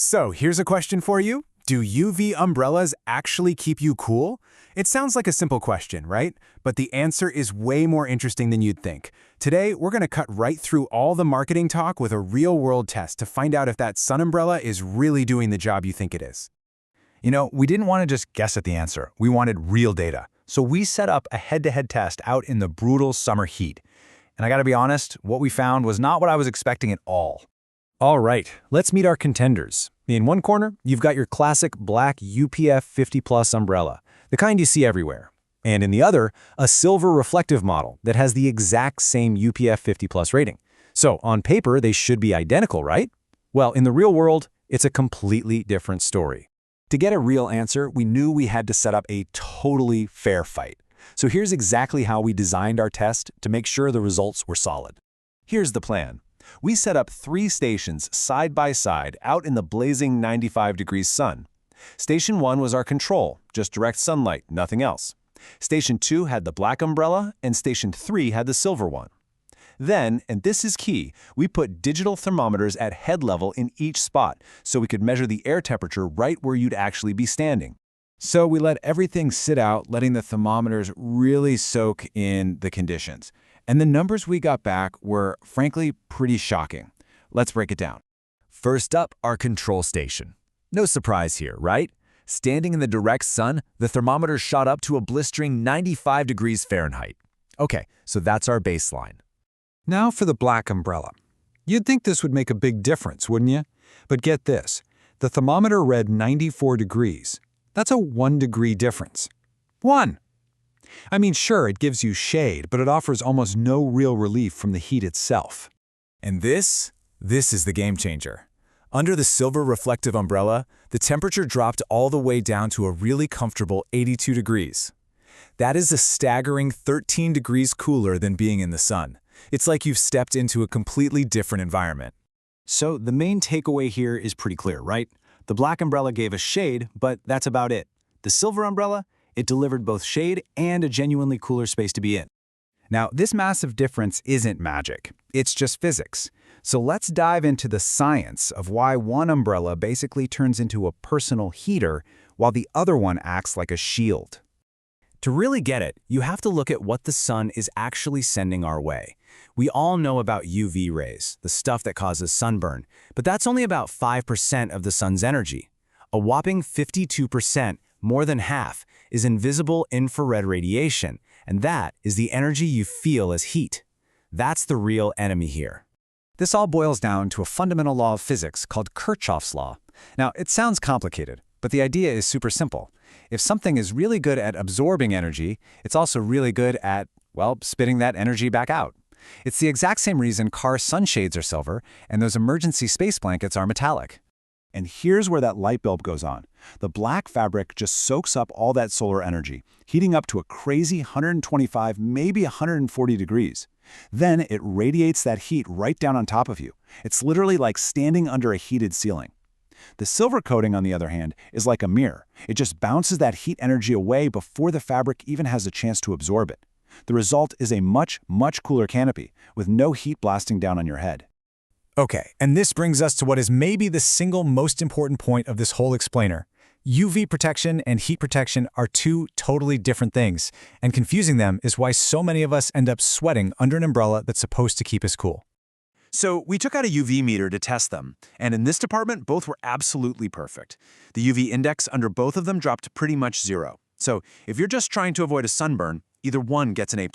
So here's a question for you. Do UV umbrellas actually keep you cool? It sounds like a simple question, right? But the answer is way more interesting than you'd think. Today, we're going to cut right through all the marketing talk with a real-world test to find out if that sun umbrella is really doing the job you think it is. We didn't want to just guess at the answer. We wanted real data. So we set up a head-to-head test out in the brutal summer heat. And I gotta be honest, what we found was not what I was expecting at all. All right, let's meet our contenders. In one corner, you've got your classic black UPF 50+ umbrella, the kind you see everywhere. And in the other, a silver reflective model that has the exact same UPF 50+ rating. So on paper, they should be identical, right? Well, in the real world, it's a completely different story. To get a real answer, we knew we had to set up a totally fair fight. So here's exactly how we designed our test to make sure the results were solid. Here's the plan. We set up 3 stations side by side out in the blazing 95 degrees sun. Station 1 was our control, just direct sunlight, nothing else. Station 2 had the black umbrella, and Station 3 had the silver one. Then, and this is key, we put digital thermometers at head level in each spot so we could measure the air temperature right where you'd actually be standing. So we let everything sit out, letting the thermometers really soak in the conditions. And the numbers we got back were, frankly, pretty shocking. Let's break it down. First up, our control station. No surprise here, right? Standing in the direct sun, the thermometer shot up to a blistering 95 degrees Fahrenheit. Okay, so that's our baseline. Now for the black umbrella. You'd think this would make a big difference, wouldn't you? But get this, the thermometer read 94 degrees. That's a 1 degree difference. 1! I mean, sure, it gives you shade, but it offers almost no real relief from the heat itself. And this is the game changer. Under the silver reflective umbrella, the temperature dropped all the way down to a really comfortable 82 degrees. That is a staggering 13 degrees cooler than being in the sun. It's like you've stepped into a completely different environment. So the main takeaway here is pretty clear, right? The black umbrella gave us shade, but that's about it. The silver umbrella, it delivered both shade and a genuinely cooler space to be in. Now, this massive difference isn't magic. It's just physics. So let's dive into the science of why one umbrella basically turns into a personal heater while the other one acts like a shield. To really get it, you have to look at what the sun is actually sending our way. We all know about UV rays, the stuff that causes sunburn, but that's only about 5% of the sun's energy. A whopping 52%, more than half, is invisible infrared radiation, and that is the energy you feel as heat. That's the real enemy here. This all boils down to a fundamental law of physics called Kirchhoff's law. Now, it sounds complicated, but the idea is super simple. If something is really good at absorbing energy, it's also really good at, well, spitting that energy back out. It's the exact same reason car sunshades are silver and those emergency space blankets are metallic. And here's where that light bulb goes on. The black fabric just soaks up all that solar energy, heating up to a crazy 125, maybe 140 degrees. Then it radiates that heat right down on top of you. It's literally like standing under a heated ceiling. The silver coating, on the other hand, is like a mirror. It just bounces that heat energy away before the fabric even has a chance to absorb it. The result is a much, much cooler canopy, with no heat blasting down on your head. Okay, and this brings us to what is maybe the single most important point of this whole explainer. UV protection and heat protection are two totally different things, and confusing them is why so many of us end up sweating under an umbrella that's supposed to keep us cool. So we took out a UV meter to test them, and in this department, both were absolutely perfect. The UV index under both of them dropped pretty much 0. So if you're just trying to avoid a sunburn, either one gets an A+.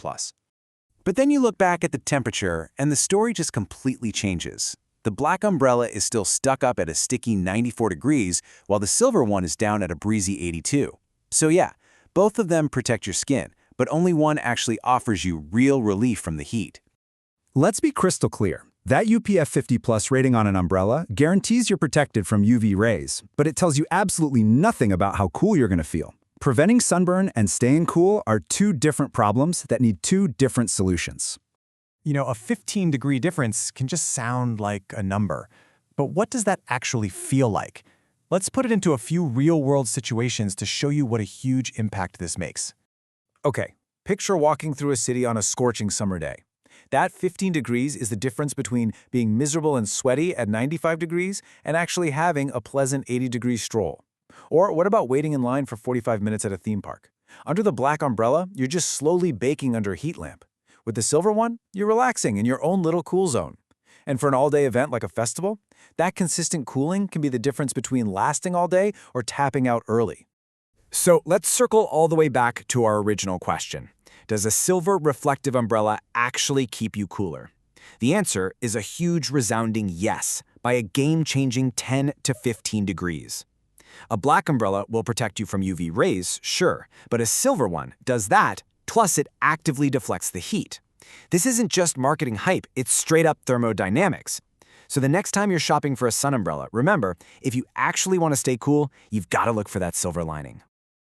But then you look back at the temperature, and the story just completely changes. The black umbrella is still stuck up at a sticky 94 degrees, while the silver one is down at a breezy 82. So yeah, both of them protect your skin, but only one actually offers you real relief from the heat. Let's be crystal clear. That UPF 50+ rating on an umbrella guarantees you're protected from UV rays, but it tells you absolutely nothing about how cool you're going to feel. Preventing sunburn and staying cool are two different problems that need two different solutions. A 15-degree difference can just sound like a number. But what does that actually feel like? Let's put it into a few real-world situations to show you what a huge impact this makes. Okay, picture walking through a city on a scorching summer day. That 15 degrees is the difference between being miserable and sweaty at 95 degrees and actually having a pleasant 80-degree stroll. Or what about waiting in line for 45 minutes at a theme park? Under the black umbrella, you're just slowly baking under a heat lamp. With the silver one, you're relaxing in your own little cool zone. And for an all-day event like a festival, that consistent cooling can be the difference between lasting all day or tapping out early. So let's circle all the way back to our original question. Does a silver reflective umbrella actually keep you cooler? The answer is a huge resounding yes, by a game-changing 10 to 15 degrees. A black umbrella will protect you from UV rays, sure, but a silver one does that, plus it actively deflects the heat. This isn't just marketing hype, it's straight-up thermodynamics. So the next time you're shopping for a sun umbrella, remember, if you actually want to stay cool, you've got to look for that silver lining.